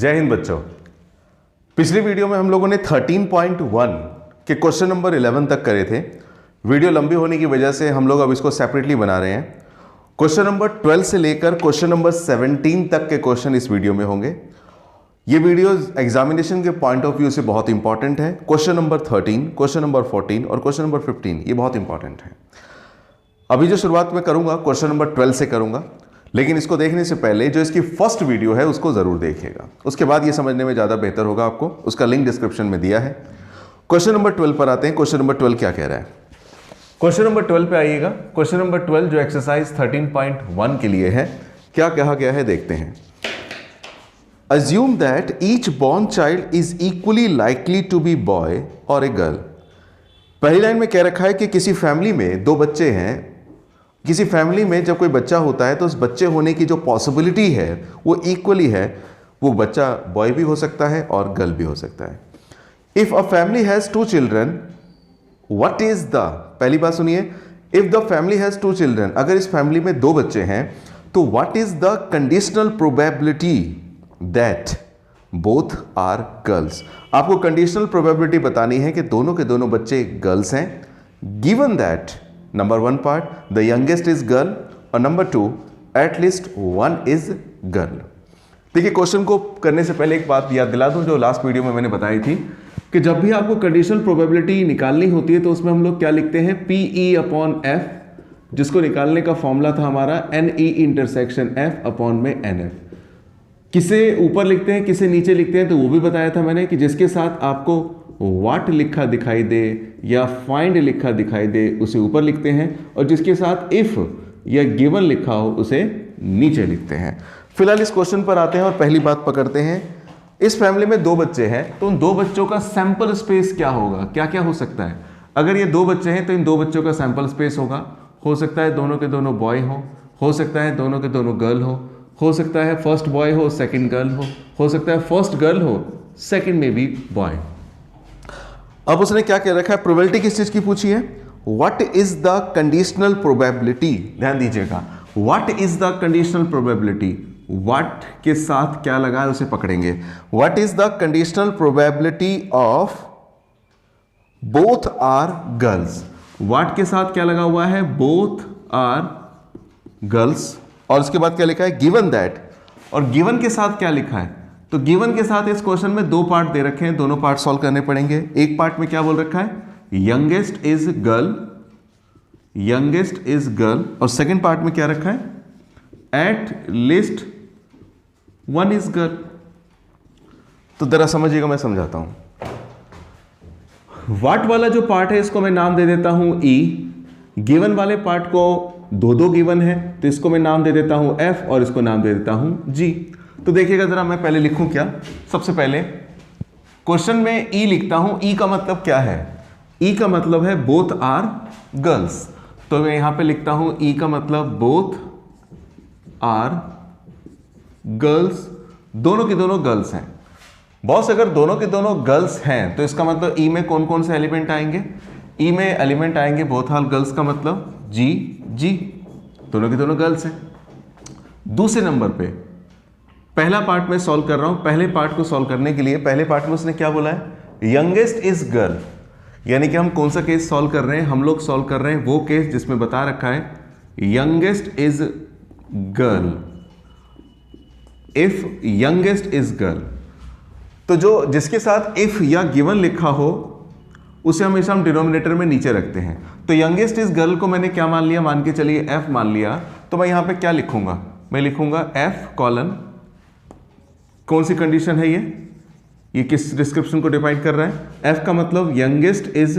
जय हिंद बच्चों। पिछली वीडियो में हम लोगों ने 13.1 के क्वेश्चन नंबर 11 तक करे थे। वीडियो लंबी होने की वजह से हम लोग अब इसको सेपरेटली बना रहे हैं। क्वेश्चन नंबर 12 से लेकर क्वेश्चन नंबर 17 तक के क्वेश्चन इस वीडियो में होंगे। ये वीडियो एग्जामिनेशन के पॉइंट ऑफ व्यू से बहुत इंपॉर्टेंट है। क्वेश्चन नंबर 13, क्वेश्चन नंबर 14 और क्वेश्चन नंबर 15 ये बहुत इंपॉर्टेंट है। अभी जो शुरुआत मैं करूंगा क्वेश्चन नंबर 12 से करूंगा, लेकिन इसको देखने से पहले जो इसकी फर्स्ट वीडियो है उसको जरूर देखिएगा, उसके बाद ये समझने में ज़्यादा बेहतर होगा आपको। उसका लिंक डिस्क्रिप्शन में दिया है। क्वेश्चन नंबर 12 पर आते हैं। क्वेश्चन नंबर 12 क्या कह रहा है? क्वेश्चन नंबर 12 पे आइएगा। क्वेश्चन नंबर 12 जो एक्सरसाइज 13.1 के लिए है, क्या कहा गया है देखते हैं। Assume that each born child is equally likely to be boy or a girl। पहली लाइन में कह रखा है कि किसी फैमिली में दो बच्चे हैं। किसी फैमिली में जब कोई बच्चा होता है तो उस बच्चे होने की जो पॉसिबिलिटी है वो इक्वली है। वो बच्चा बॉय भी हो सकता है और गर्ल भी हो सकता है। If a family has two children, what is the, पहली बात सुनिए, if the family has two children, अगर इस फैमिली में दो बच्चे हैं तो what is the conditional probability that both are girls. आपको कंडीशनल प्रोबेबिलिटी बतानी है कि दोनों के दोनों बच्चे गर्ल्स हैं। Given that number 1 part the youngest is girl और नंबर 2 एटलीस्ट 1 इज गर्ल। देखिए, क्वेश्चन को करने से पहले एक बात याद दिला दूं जो लास्ट वीडियो में मैंने बताई थी कि जब भी आपको कंडीशनल प्रोबेबिलिटी निकालनी होती है तो उसमें हम लोग क्या लिखते हैं, PE अपॉन F, जिसको निकालने का फॉर्मूला था हमारा NE इंटरसेक्शन F अपॉन में NF। किसे ऊपर लिखते हैं किसे नीचे लिखते हैं तो वो भी बताया था मैंने कि जिसके साथ आपको वाट लिखा दिखाई दे या फाइंड लिखा दिखाई दे उसे ऊपर लिखते हैं, और जिसके साथ इफ या गिवन लिखा हो उसे नीचे लिखते हैं। फिलहाल इस क्वेश्चन पर आते हैं और पहली बात पकड़ते हैं। इस फैमिली में दो बच्चे हैं तो उन दो बच्चों का सैंपल स्पेस क्या होगा, क्या क्या हो सकता है। अगर ये दो बच्चे हैं तो इन दो बच्चों का सैंपल स्पेस हो सकता है दोनों के दोनों बॉय हो सकता है दोनों के दोनों गर्ल हो सकता है फर्स्ट बॉय हो सेकंड गर्ल हो सकता है फर्स्ट गर्ल हो सेकंड में भी बॉय। अब उसने क्या कह रखा है, प्रोबेबिलिटी किस चीज की पूछी है, what is the conditional probability. ध्यान दीजिएगा, what is the conditional probability, what के साथ क्या लगा है उसे पकड़ेंगे। What is the conditional probability of both are girls. What के साथ क्या लगा हुआ है, बोथ आर गर्ल्स, और उसके बाद क्या लिखा है, गिवन दैट, और गिवन के साथ क्या लिखा है। तो गिवन के साथ इस क्वेश्चन में दो पार्ट दे रखे हैं, दोनों पार्ट सॉल्व करने पड़ेंगे। एक पार्ट में क्या बोल रखा है, youngest is girl, youngest is girl, और सेकंड पार्ट में क्या रखा है, एट लिस्ट 1 इज गर्ल। तो जरा समझिएगा, मैं समझाता हूं। व्हाट वाला जो पार्ट है इसको मैं नाम दे देता हूं E। गिवन वाले पार्ट को दो गिवन है तो इसको मैं नाम दे देता हूं F और इसको नाम दे देता हूं G। तो देखिएगा जरा, मैं पहले लिखूं क्या, सबसे पहले क्वेश्चन में E लिखता हूं। E का मतलब क्या है, E का मतलब है बोथ आर गर्ल्स। तो मैं यहां पे लिखता हूं E का मतलब बोथ आर गर्ल्स, दोनों की दोनों गर्ल्स हैं। बॉस, अगर दोनों के दोनों गर्ल्स हैं तो इसका मतलब E में कौन कौन से एलिमेंट आएंगे, E में एलिमेंट आएंगे बोथ आर गर्ल्स का मतलब G, दोनों के दोनों गर्ल्स हैं। दूसरे नंबर पे पहला पार्ट में सॉल्व कर रहा हूं। पहले पार्ट को सॉल्व करने के लिए पहले पार्ट में उसने क्या बोला है, यंगेस्ट इज गर्ल, यानी कि हम कौन सा केस सॉल्व कर रहे हैं, हम लोग सॉल्व कर रहे हैं वो केस जिसमें बता रखा है youngest is girl, if youngest is girl. तो जो जिसके साथ इफ या गिवन लिखा हो उसे हमेशा हम डिनोमिनेटर में नीचे रखते हैं। तो यंगेस्ट इज गर्ल को मैंने क्या मान लिया, मान के चलिए F मान लिया। तो मैं यहां पे क्या लिखूंगा, मैं लिखूंगा F कॉलन, कौन सी कंडीशन है ये किस डिस्क्रिप्शन को डिफाइन कर रहा है। F का मतलब youngest is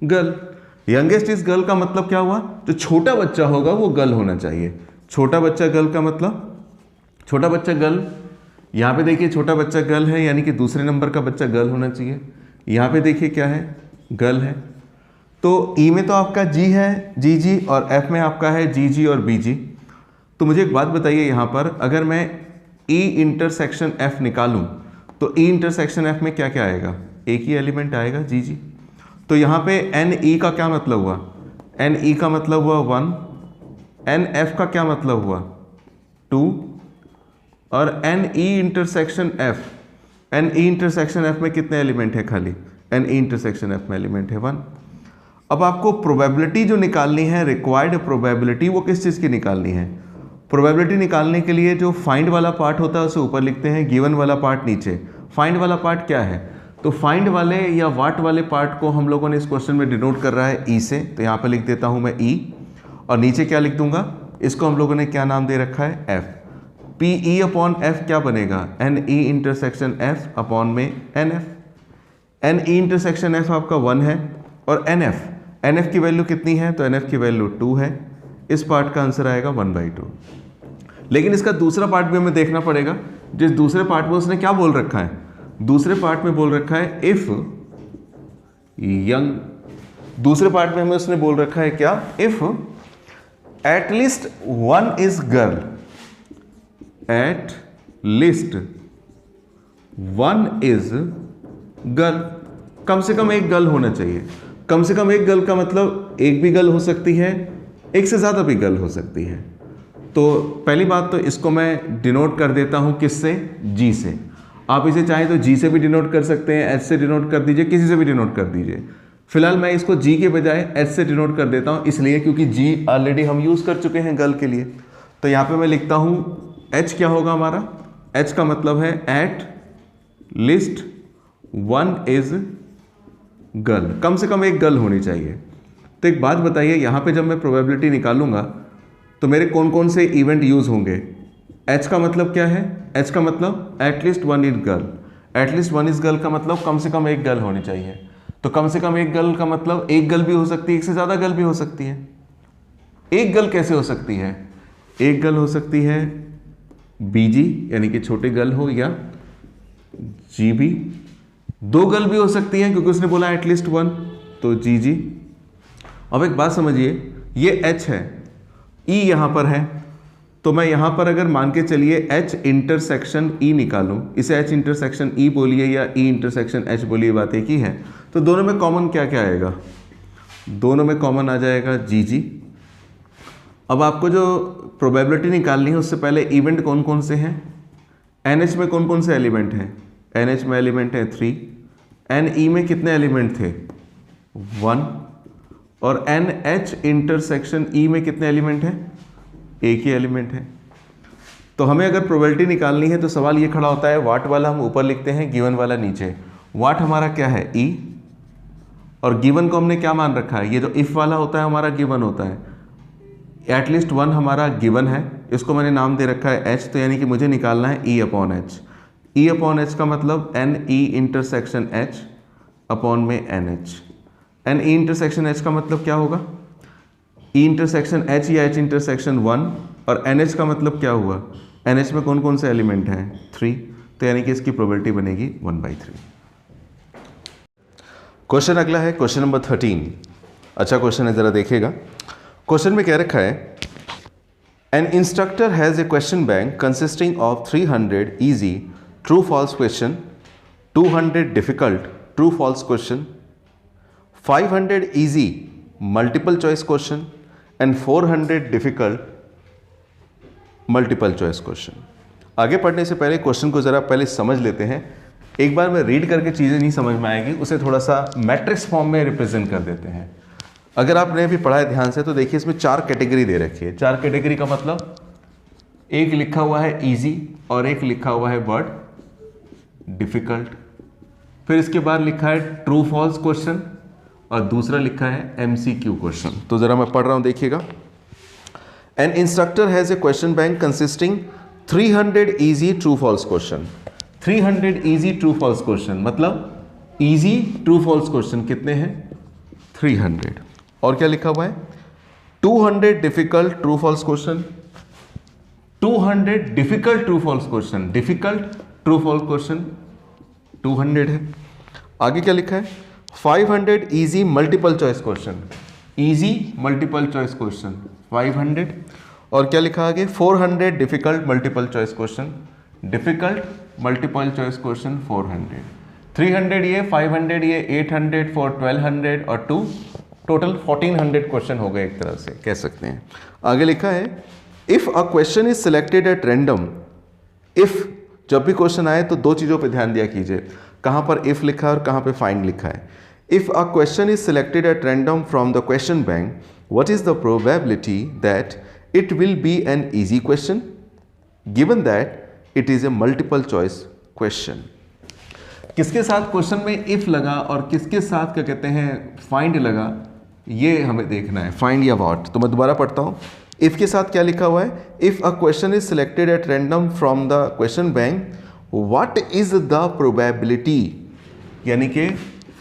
girl. Youngest is girl का मतलब क्या हुआ, जो छोटा बच्चा होगा वो गर्ल होना चाहिए। छोटा बच्चा गर्ल का मतलब, छोटा बच्चा गर्ल, यहां पे देखिए छोटा बच्चा गर्ल है, यानी कि दूसरे नंबर का बच्चा गर्ल होना चाहिए। यहां पे देखिए क्या है, गर्ल है। तो E में तो आपका G है, GG, और F में आपका है GG और BG। तो मुझे एक बात बताइए, यहां पर अगर मैं E इंटरसेक्शन F निकालूं तो E इंटरसेक्शन F में क्या क्या आएगा, एक ही एलिमेंट आएगा GG। तो यहां पे NE का क्या मतलब हुआ, NE का मतलब हुआ 1, NF का क्या मतलब हुआ 2, और N E intersection F, N E intersection F में कितने एलिमेंट है? खाली एन ई इंटरसेक्शन एफ में एलिमेंट है 1। अब आपको प्रोबेबिलिटी जो निकालनी है, रिक्वायर्ड प्रोबेबिलिटी, वो किस चीज़ की निकालनी है? प्रोबेबिलिटी निकालने के लिए जो फाइंड वाला पार्ट होता है उसे ऊपर लिखते हैं, गिवन वाला पार्ट नीचे। फाइंड वाला पार्ट क्या है? तो फाइंड वाले या वाट वाले पार्ट को हम लोगों ने इस क्वेश्चन में डिनोट कर रहा है ई से, तो यहाँ पे लिख देता हूँ मैं ई, और नीचे क्या लिख दूंगा? इसको हम लोगों ने क्या नाम दे रखा है? F. P E upon F क्या बनेगा? N E intersection F upon में N F. N E intersection F आपका 1 है, और एन एफ की वैल्यू कितनी है? तो एन एफ की वैल्यू 2 है। इस पार्ट का आंसर आएगा 1/2। लेकिन इसका दूसरा पार्ट भी हमें देखना पड़ेगा। जिस दूसरे पार्ट में उसने क्या बोल रखा है? दूसरे पार्ट में बोल रखा है इफ यंग, दूसरे पार्ट में हमें उसने बोल रखा है क्या? If at least 1 is girl, at least 1 is girl, कम से कम एक गर्ल होना चाहिए। कम से कम एक गर्ल का मतलब एक भी गर्ल हो सकती है, एक से ज़्यादा भी गर्ल हो सकती है। तो पहली बात तो इसको मैं डिनोट कर देता हूं किससे? जी से। आप इसे चाहें तो जी से भी डिनोट कर सकते हैं, एच से डिनोट कर दीजिए, किसी से भी डिनोट कर दीजिए। फिलहाल मैं इसको जी के बजाय एच से डिनोट कर देता हूं, इसलिए क्योंकि जी ऑलरेडी हम यूज़ कर चुके हैं गर्ल के लिए। तो यहाँ पे मैं लिखता हूँ एच क्या होगा हमारा? एच का मतलब है एट लिस्ट 1 इज गर्ल, कम से कम एक गर्ल होनी चाहिए। तो एक बात बताइए, यहाँ पे जब मैं प्रोबेबिलिटी निकालूंगा तो मेरे कौन कौन से इवेंट यूज़ होंगे? एच का मतलब क्या है? एच का मतलब at least 1 is girl. At least 1 is girl का मतलब कम से कम एक गर्ल होनी चाहिए। तो कम से कम एक गर्ल का मतलब एक गर्ल भी हो सकती है, एक से ज़्यादा गर्ल भी हो सकती है। एक गर्ल कैसे हो सकती है? एक गर्ल हो सकती है बीजी यानी कि छोटे गर्ल हो, या जीबी। 2 गर्ल भी हो सकती हैं क्योंकि उसने बोला एटलीस्ट 1, तो जीजी। अब एक बात समझिए, ये एच है, ई यहाँ पर है, तो मैं यहाँ पर अगर मान के चलिए एच इंटरसेक्शन ई निकालूं, इसे एच इंटरसेक्शन ई बोलिए या ई इंटरसेक्शन एच बोलिए, बात एक ही है। तो दोनों में कॉमन क्या क्या आएगा? दोनों में कॉमन आ जाएगा जी जी। अब आपको जो प्रोबेबिलिटी निकालनी है उससे पहले इवेंट कौन कौन से हैं? एन एच में कौन कौन से एलिमेंट हैं? एन एच में एलिमेंट है 3। एन ई में कितने एलिमेंट थे? 1। और एन एच इंटरसेक्शन ई में कितने एलिमेंट हैं? एक ही एलिमेंट है। तो हमें अगर प्रोबेबिलिटी निकालनी है तो सवाल ये खड़ा होता है, वाट वाला हम ऊपर लिखते हैं, गिवन वाला नीचे। वाट हमारा क्या है? ई, और गिवन को हमने क्या मान रखा है? ये जो इफ वाला होता है हमारा गिवन होता है। एटलीस्ट 1 हमारा गिवन है, इसको मैंने नाम दे रखा है एच, तो यानी कि मुझे निकालना है E upon H. E upon H का मतलब N E intersection H upon में N H. N E intersection H का मतलब क्या होगा? ई इंटरसेक्शन एच या एच इंटरसेक्शन 1, और एन एच का मतलब क्या हुआ? एन एच में कौन कौन से एलिमेंट हैं? 3, तो यानी कि इसकी प्रोबेबिलिटी बनेगी 1/3। क्वेश्चन अगला है क्वेश्चन नंबर 13। अच्छा क्वेश्चन है, ज़रा देखिएगा। क्वेश्चन में कह रखा है, an instructor has a question bank consisting of 300 easy true false question, 200 difficult true false question, 500 easy multiple choice question and 400 difficult multiple choice question. आगे पढ़ने से पहले क्वेश्चन को ज़रा पहले समझ लेते हैं। एक बार में रीड करके चीज़ें नहीं समझ में आएगी, उसे थोड़ा सा मैट्रिक्स फॉर्म में रिप्रेजेंट कर देते हैं। अगर आपने अभी पढ़ा है ध्यान से तो देखिए इसमें 4 कैटेगरी दे रखी है। 4 कैटेगरी का मतलब, एक लिखा हुआ है इजी और एक लिखा हुआ है वर्ड डिफिकल्ट, फिर इसके बाद लिखा है ट्रू फॉल्स क्वेश्चन और दूसरा लिखा है एमसीक्यू क्वेश्चन। तो जरा मैं पढ़ रहा हूं, देखिएगा। An instructor has a question bank consisting 300 easy true false question. 300 easy true false question मतलब इजी ट्रू फॉल्स क्वेश्चन कितने हैं? 300। और क्या लिखा हुआ है? 200 difficult true false question, 200 difficult true false question, difficult true false question 200 है। आगे क्या लिखा है? 500 easy multiple choice question, easy multiple choice question 500। और क्या लिखा आगे? 400 difficult multiple choice question, difficult multiple choice question 400। 300 ये, 500 ये, 800 for 1200 और 2, टोटल 1400 क्वेश्चन हो गए, एक तरह से कह सकते हैं। आगे लिखा है, if a question is selected at random if जब भी क्वेश्चन आए तो दो चीजों पे ध्यान दिया कीजिए, कहां पर इफ लिखा है और कहां पे फाइंड लिखा है। If a question is selected at random from the question bank, what is the probability that it will be an easy question given that it is a multiple choice question. किसके साथ question में if लगा और किसके साथ क्या कहते हैं फाइंड लगा, ये हमें देखना है, फाइंड या व्हाट। तो मैं दोबारा पढ़ता हूं, इफ के साथ क्या लिखा हुआ है, if a question is selected at random from the question bank, what is the probability, यानी कि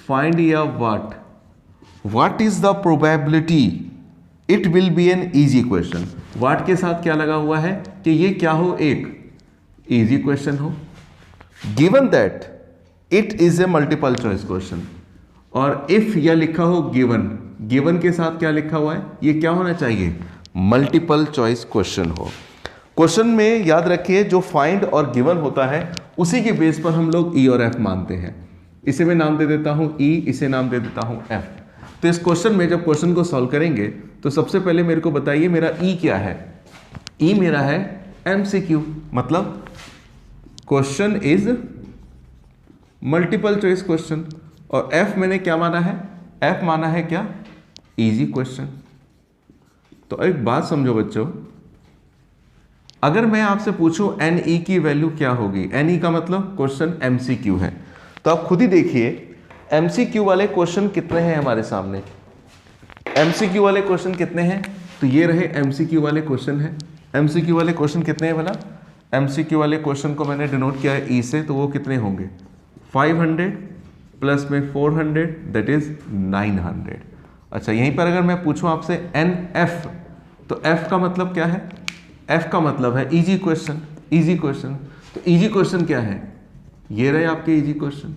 फाइंड या what is the probability it will be an easy question. What के साथ क्या लगा हुआ है कि ये क्या हो, एक इजी क्वेश्चन हो, given that it is a multiple choice question. और इफ या लिखा हो गिवन के साथ क्या लिखा हुआ है, ये क्या होना चाहिए, मल्टीपल चॉइस क्वेश्चन हो। क्वेश्चन में याद रखिए जो फाइंड और गिवन होता है उसी के बेस पर हम लोग ई और एफ मानते हैं। इसे मैं नाम दे देता हूं ई, इसे नाम दे देता हूं एफ। तो इस क्वेश्चन में जब क्वेश्चन को सॉल्व करेंगे तो सबसे पहले मेरे को बताइए मेरा ई क्या है। ई मेरा है एमसीक्यू, मतलब question is multiple choice question. और एफ मैंने क्या माना है, एफ माना है क्या, इजी क्वेश्चन। तो एक बात समझो बच्चों, अगर मैं आपसे पूछूं एन ई की वैल्यू क्या होगी, एन ई का मतलब क्वेश्चन एमसीक्यू है, तो आप खुद ही देखिए एमसीक्यू वाले क्वेश्चन कितने हैं हमारे सामने। एमसीक्यू वाले क्वेश्चन कितने हैं, तो ये रहे एमसीक्यू वाले क्वेश्चन है। एमसीक्यू वाले क्वेश्चन कितने हैं भला, एमसीक्यू वाले क्वेश्चन को मैंने डिनोट किया है ई से, तो वो कितने होंगे 500 प्लस में 400 दैट इज 900। अच्छा, यहीं पर अगर मैं पूछूं आपसे एन एफ, तो एफ का मतलब क्या है, एफ का मतलब है इजी क्वेश्चन, इजी क्वेश्चन। तो इजी क्वेश्चन क्या है, ये रहे आपके इजी क्वेश्चन।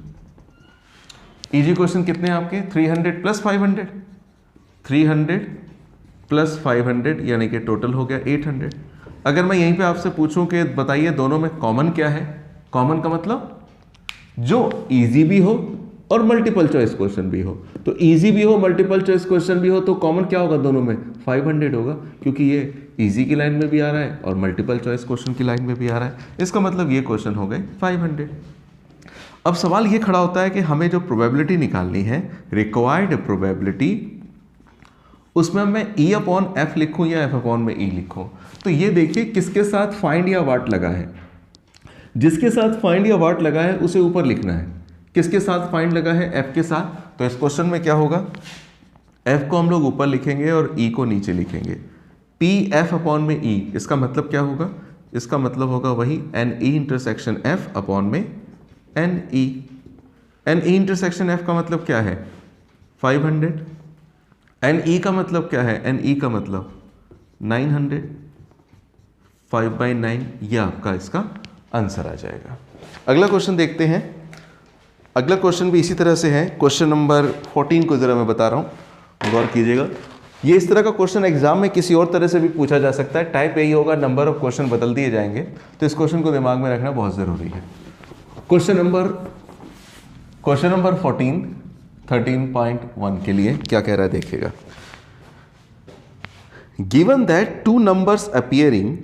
इजी क्वेश्चन कितने हैं आपके 300 प्लस 500, 300 प्लस 500 यानी कि टोटल हो गया 800। अगर मैं यहीं पे आपसे पूछूं कि बताइए दोनों में कॉमन क्या है, कॉमन का मतलब जो इजी भी हो और मल्टीपल चॉइस क्वेश्चन भी हो। तो इजी भी हो मल्टीपल चॉइस क्वेश्चन भी हो तो कॉमन क्या होगा दोनों में, 500 होगा, क्योंकि ये इजी की लाइन में भी आ रहा है और मल्टीपल चॉइस क्वेश्चन की लाइन में भी आ रहा है। इसका मतलब ये क्वेश्चन हो गए 500। अब सवाल ये खड़ा होता है कि हमें जो प्रोबेबिलिटी निकालनी है, रिक्वायर्ड प्रोबेबिलिटी, उसमें मैं ई अपॉन एफ लिखूं या एफ अपॉन में ई लिखूं। तो ये देखिए किसके साथ फाइंड या व्हाट लगा है, जिसके साथ फाइंड या व्हाट लगा है उसे ऊपर लिखना है। किसके साथ फाइंड लगा है, एफ के साथ। तो इस क्वेश्चन में क्या होगा, एफ को हम लोग ऊपर लिखेंगे और ई को नीचे लिखेंगे। पी एफ अपॉन में ई, इसका मतलब क्या होगा, इसका मतलब होगा वही N E intersection F upon में N E. N E intersection F का मतलब क्या है 500, एन ई का मतलब क्या है, एन ई का मतलब 900, 5/9 ये आपका इसका आंसर आ जाएगा। अगला क्वेश्चन देखते हैं। अगला क्वेश्चन भी इसी तरह से है। क्वेश्चन नंबर 14 को ज़रा मैं बता रहा हूँ, गौर कीजिएगा। ये इस तरह का क्वेश्चन एग्जाम में किसी और तरह से भी पूछा जा सकता है, टाइप यही होगा, नंबर ऑफ क्वेश्चन बदल दिए जाएंगे, तो इस क्वेश्चन को दिमाग में रखना बहुत ज़रूरी है। क्वेश्चन नंबर 14 13.1 के लिए क्या कह रहा है देखिएगा। Given that two numbers appearing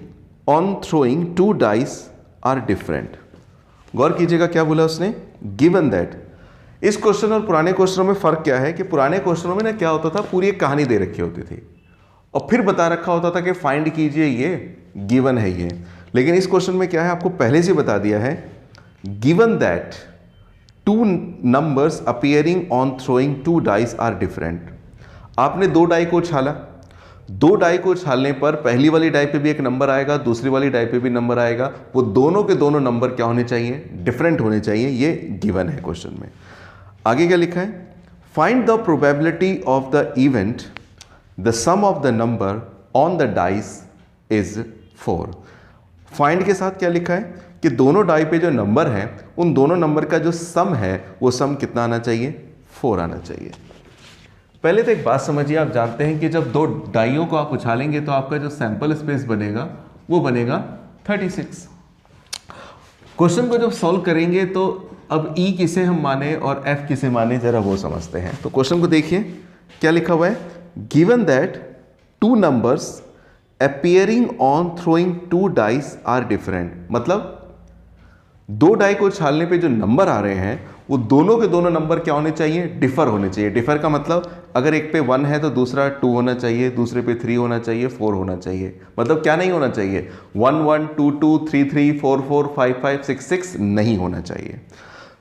on throwing two dice are different. गौर कीजिएगा क्या बोला उसने, गिवन दैट। इस क्वेश्चन और पुराने क्वेश्चनों में फर्क क्या है कि पुराने क्वेश्चनों में ना क्या होता था, पूरी एक कहानी दे रखी होती थी और फिर बता रखा होता था कि फाइंड कीजिए, ये गिवन है ये। लेकिन इस क्वेश्चन में क्या है, आपको पहले से बता दिया है, given that two numbers appearing on throwing two dice are different. आपने दो डाई को उछाला, दो डाई को उछालने पर पहली वाली डाई पे भी एक नंबर आएगा, दूसरी वाली डाई पे भी नंबर आएगा, वो दोनों के दोनों नंबर क्या होने चाहिए, डिफरेंट होने चाहिए। ये गिवन है क्वेश्चन में। आगे क्या लिखा है, find the probability of the event the sum of the number on the dice is 4। Find के साथ क्या लिखा है कि दोनों डाई पे जो नंबर है उन दोनों नंबर का जो सम है वो सम कितना आना चाहिए, 4 आना चाहिए। पहले तो एक बात समझिए, आप जानते हैं कि जब दो डाइयों को आप उछालेंगे तो आपका जो सैंपल स्पेस बनेगा वो बनेगा 36। क्वेश्चन को जब सॉल्व करेंगे तो अब ई किसे हम माने और एफ किसे माने जरा वो समझते हैं। तो क्वेश्चन को देखिए क्या लिखा हुआ है, given that two numbers appearing on throwing two dice are different. मतलब दो डाई को उछालने पे जो नंबर आ रहे हैं वो दोनों के दोनों नंबर क्या होने चाहिए, डिफर होने चाहिए। डिफर का मतलब अगर एक पे 1 है तो दूसरा 2 होना चाहिए, दूसरे पे 3 होना चाहिए, 4 होना चाहिए। मतलब क्या नहीं होना चाहिए, 1 1 2 2 3 3 4 4 5 5 6 6 नहीं होना चाहिए।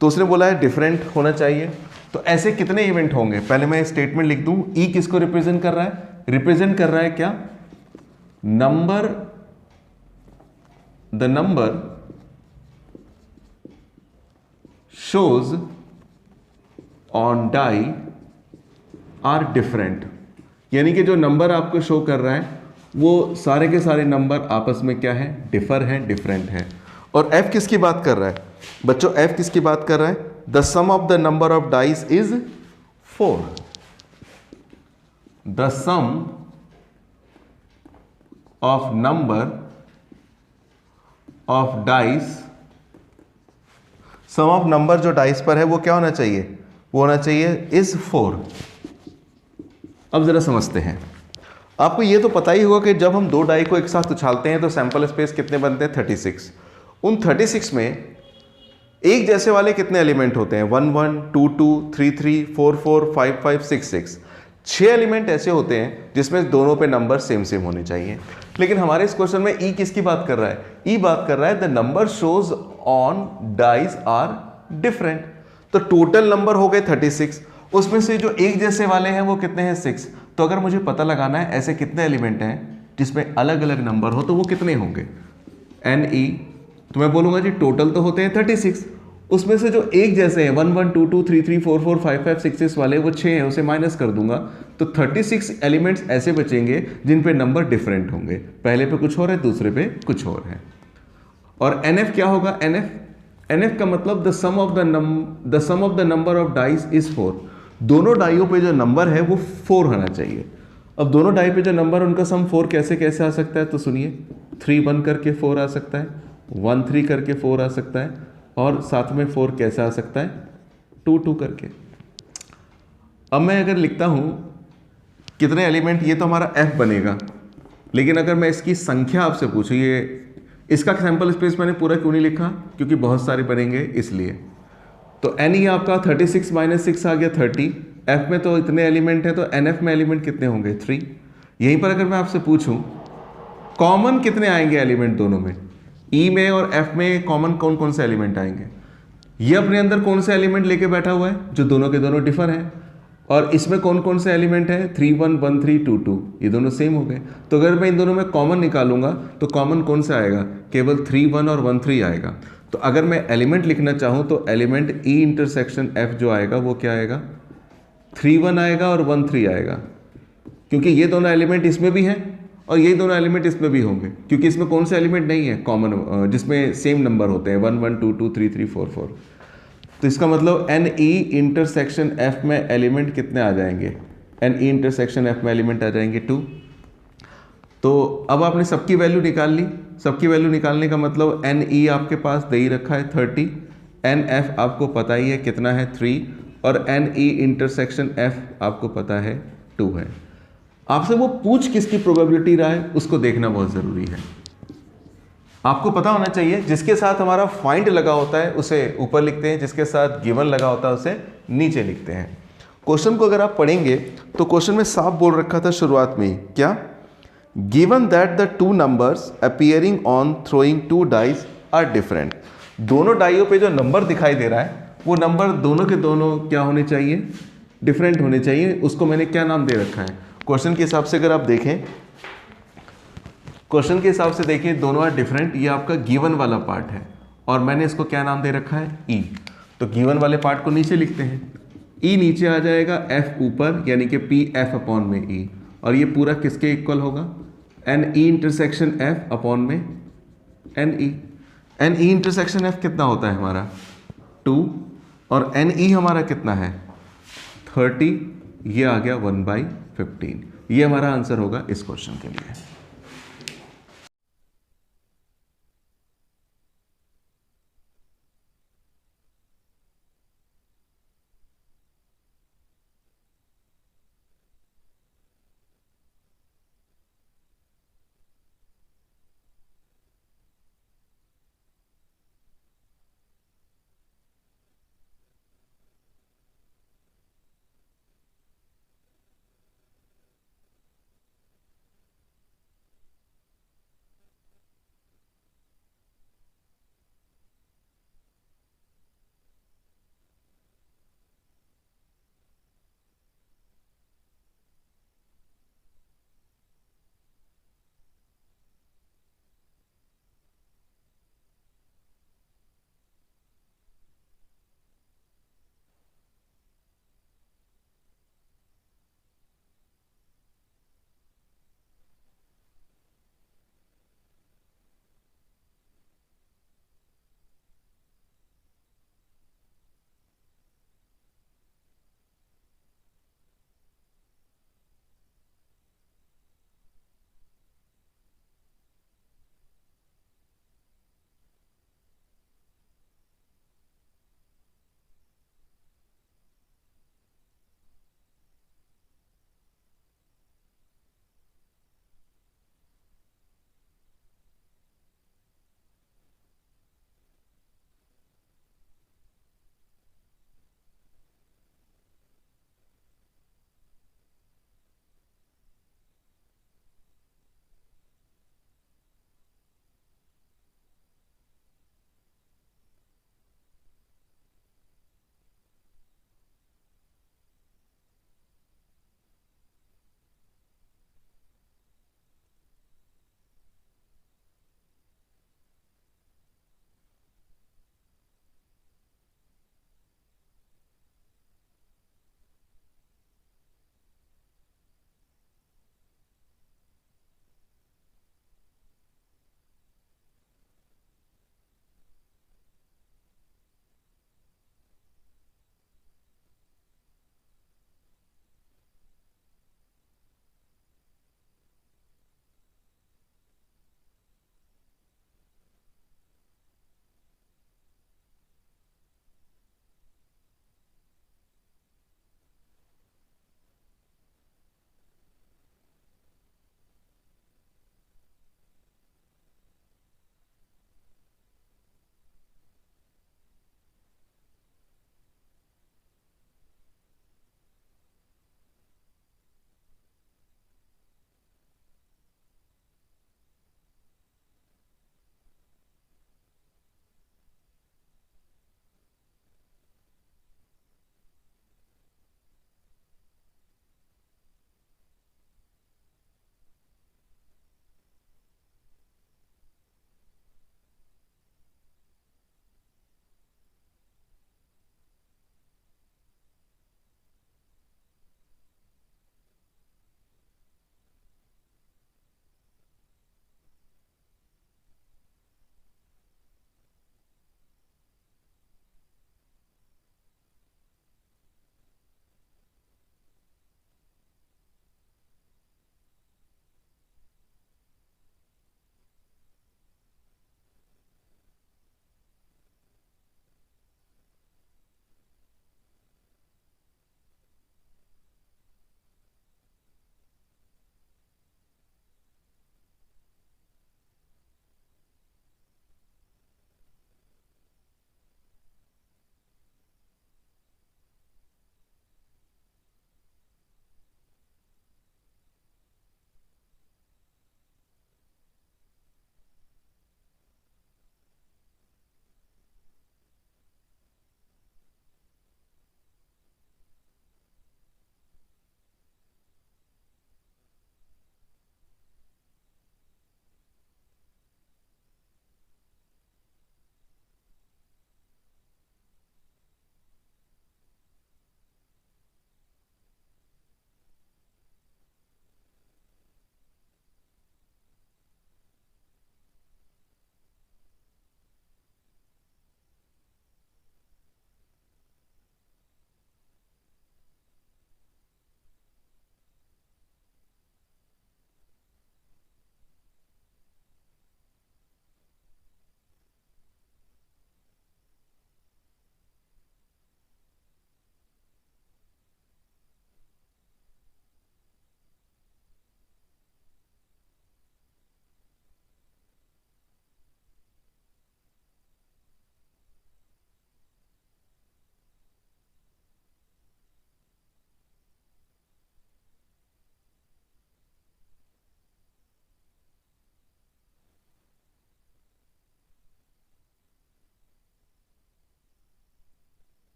तो उसने बोला है डिफरेंट होना चाहिए। तो ऐसे कितने इवेंट होंगे, पहले मैं स्टेटमेंट लिख दूं। ई किसको रिप्रेजेंट कर रहा है, रिप्रेजेंट कर रहा है क्या, number, the number shows on die are different, यानी कि जो नंबर आपको शो कर रहा है वो सारे के सारे नंबर आपस में क्या है, डिफर है, डिफरेंट है। और f किसकी बात कर रहा है बच्चों, f किसकी बात कर रहा है, the sum of the number of dice is 4, the sum of number of dice, sum of number जो डाइस पर है वो क्या होना चाहिए, वो होना चाहिए इज 4। अब जरा समझते हैं, आपको ये तो पता ही होगा कि जब हम दो डाई को एक साथ उछालते हैं तो सैंपल स्पेस कितने बनते हैं, 36। उन 36 में एक जैसे वाले कितने एलिमेंट होते हैं, 1 1 2 2 3 3 4 4 5 5 6 6। 6 एलिमेंट ऐसे होते हैं जिसमें दोनों पे नंबर सेम सेम होने चाहिए। लेकिन हमारे इस क्वेश्चन में ई किसकी बात कर रहा है, ई बात कर रहा है the number shows on dice are different. तो टोटल नंबर हो गए 36, उसमें से जो एक जैसे वाले हैं वो कितने हैं, 6। तो अगर मुझे पता लगाना है ऐसे कितने एलिमेंट हैं जिसमें अलग अलग नंबर हो तो वो कितने होंगे, एन ई। तो मैं बोलूंगा जी टोटल तो होते हैं 36, उसमें से जो एक जैसे हैं 1 1 2 2 3 3 4 4 5 5 6 6 वाले वो 6 हैं, उसे माइनस कर दूंगा तो 36 एलिमेंट्स ऐसे बचेंगे जिन पे नंबर डिफरेंट होंगे, पहले पे कुछ और है दूसरे पे कुछ और है। और NF क्या होगा, NF का मतलब the sum of the number of dice is 4। दोनों डाइयों पे जो नंबर है वो 4 होना चाहिए। अब दोनों डाई पे जो नंबर उनका सम 4 कैसे कैसे आ सकता है, तो सुनिए, 3 1 करके 4 आ सकता है, 1 3 करके 4 आ सकता है, और साथ में 4 कैसे आ सकता है, 2 2 करके। अब मैं अगर लिखता हूं कितने एलिमेंट, ये तो हमारा F बनेगा, लेकिन अगर मैं इसकी संख्या आपसे पूछूं, ये इसका सैंपल स्पेस मैंने पूरा क्यों नहीं लिखा, क्योंकि बहुत सारे बनेंगे इसलिए। तो NE आपका 36 - 6 आ गया 30। F में तो इतने एलिमेंट है तो NF में एलिमेंट कितने होंगे, 3। यहीं पर अगर मैं आपसे पूछूं कॉमन कितने आएंगे एलिमेंट दोनों में, E में और F में कॉमन कौन कौन से एलिमेंट आएंगे, ये अपने अंदर कौन से एलिमेंट लेके बैठा हुआ है जो दोनों के दोनों डिफर हैं, और इसमें कौन कौन से एलिमेंट है, 3 1 1 3 2 2, ये दोनों सेम हो गए। तो अगर मैं इन दोनों में कॉमन निकालूंगा तो कॉमन कौन सा आएगा, केवल 3 1 और 1 3 आएगा। तो अगर मैं एलिमेंट लिखना चाहूं तो एलिमेंट E इंटरसेक्शन F जो आएगा वो क्या आएगा, 3 1 आएगा और 1 3 आएगा, क्योंकि ये दोनों एलिमेंट इसमें भी हैं और ये दोनों एलिमेंट इसमें भी होंगे, क्योंकि इसमें कौन से एलिमेंट नहीं है कॉमन जिसमें सेम नंबर होते हैं, 1 1 2 2 3 3 4 4। तो इसका मतलब NE इंटरसेक्शन F में एलिमेंट कितने आ जाएंगे, NE इंटरसेक्शन F में एलिमेंट आ जाएंगे 2। तो अब आपने सबकी वैल्यू निकाल ली। सबकी वैल्यू निकालने का मतलब NE आपके पास दे ही रखा है 30, NF आपको पता ही है कितना है 3, और NE इंटरसेक्शन F आपको पता है 2 है। आपसे वो पूछ किसकी प्रोबेबिलिटी रहा है उसको देखना बहुत ज़रूरी है। आपको पता होना चाहिए जिसके साथ हमारा फाइंड लगा होता है उसे ऊपर लिखते हैं, जिसके साथ गिवन लगा होता है उसे नीचे लिखते हैं। क्वेश्चन को अगर आप पढ़ेंगे तो क्वेश्चन में साफ बोल रखा था शुरुआत में ही, क्या, given that the 2 numbers appearing on throwing 2 dice are different. दोनों डाइयों पे जो नंबर दिखाई दे रहा है वो नंबर दोनों के दोनों क्या होने चाहिए, डिफरेंट होने चाहिए। उसको मैंने क्या नाम दे रखा है, क्वेश्चन के हिसाब से अगर आप देखें, क्वेश्चन के हिसाब से देखिए दोनों आर डिफरेंट, ये आपका गिवन वाला पार्ट है और मैंने इसको क्या नाम दे रखा है, ई। तो गिवन वाले पार्ट को नीचे लिखते हैं, ई नीचे आ जाएगा, एफ ऊपर, यानी कि पी एफ अपॉन में ई, और ये पूरा किसके इक्वल होगा, N E intersection F upon में N E. N E intersection F कितना होता है हमारा 2, और एन ई हमारा कितना है 30, ये आ गया 1/15। ये हमारा आंसर होगा इस क्वेश्चन के लिए।